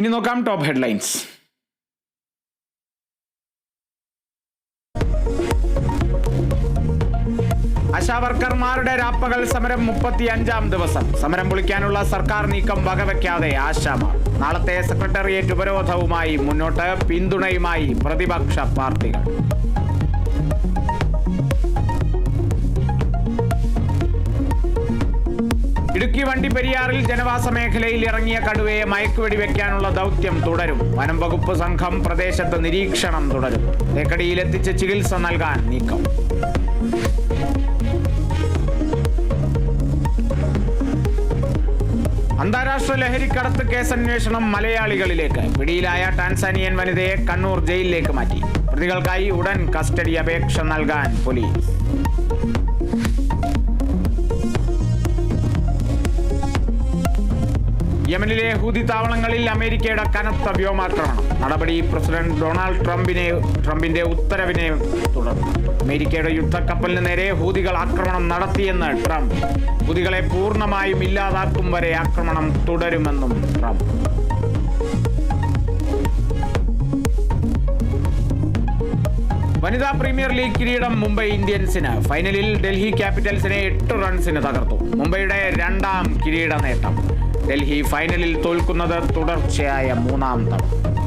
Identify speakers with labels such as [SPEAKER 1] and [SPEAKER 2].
[SPEAKER 1] ഇനി നോക്കാം top headlines. ആശാവർക്കർമാരുടെ രാപ്പകൽ സമരം 35-ാം ദിവസം. സമരം പൊളിക്കാനുള്ള സർക്കാർ നീക്കം വകവയ്ക്കാതെ ആശാമാർ. നാളത്തെ സെക്രട്ടേറിയറ്റ് ഉപരോധവുമായി മുന്നോട്ട്, പിന്തുണയുമായി പ്രതിപക്ഷ പാർട്ടികൾ. ഇടുക്കി വണ്ടിപ്പെരിയാറിൽ ജനവാസ മേഖലയിൽ ഇറങ്ങിയ കടുവയെ മയക്കുവെടി വെക്കാനുള്ള ദൗത്യം തുടരും. വനം വകുപ്പ് സംഘം പ്രദേശത്ത് നിരീക്ഷണം തുടരും. തേക്കടിയിലെത്തിച്ച് ചികിത്സ നൽകാൻ നീക്കം. അന്താരാഷ്ട്ര ലഹരിക്കടത്ത് കേസന്വേഷണം മലയാളികളിലേക്ക്. പിടിയിലായ ടാൻസാനിയൻ വനിതയെ കണ്ണൂർ ജയിലിലേക്ക് മാറ്റി. പ്രതികൾക്കായി ഉടൻ കസ്റ്റഡി അപേക്ഷ നൽകാൻ പോലീസ്. യമനിലെ ഹൂതി താവളങ്ങളിൽ അമേരിക്കയുടെ കനത്ത വ്യോമാക്രമണം. നടപടി പ്രസിഡന്റ് ഡൊണാൾഡ് ട്രംപിന്റെ ഉത്തരവിനെ തുടർന്ന്. അമേരിക്കയുടെ യുദ്ധക്കപ്പലിന് നേരെ ഹൂതികൾ ആക്രമണം നടത്തിയെന്ന് ട്രംപ്. ഹൂതികളെ പൂർണ്ണമായും ഇല്ലാതാക്കും വരെ ആക്രമണം തുടരുമെന്നും ട്രംപ്. വനിതാ പ്രീമിയർ ലീഗ് കിരീടം മുംബൈ ഇന്ത്യൻസിന്. ഫൈനലിൽ ഡൽഹി ക്യാപിറ്റൽസിനെ 8 റൺസിന് തകർത്തു. മുംബൈയുടെ 2ാം കിരീട നേട്ടം. ഡൽഹി ഫൈനലിൽ തോൽക്കുന്നത് തുടർച്ചയായ 3ാം തവണ.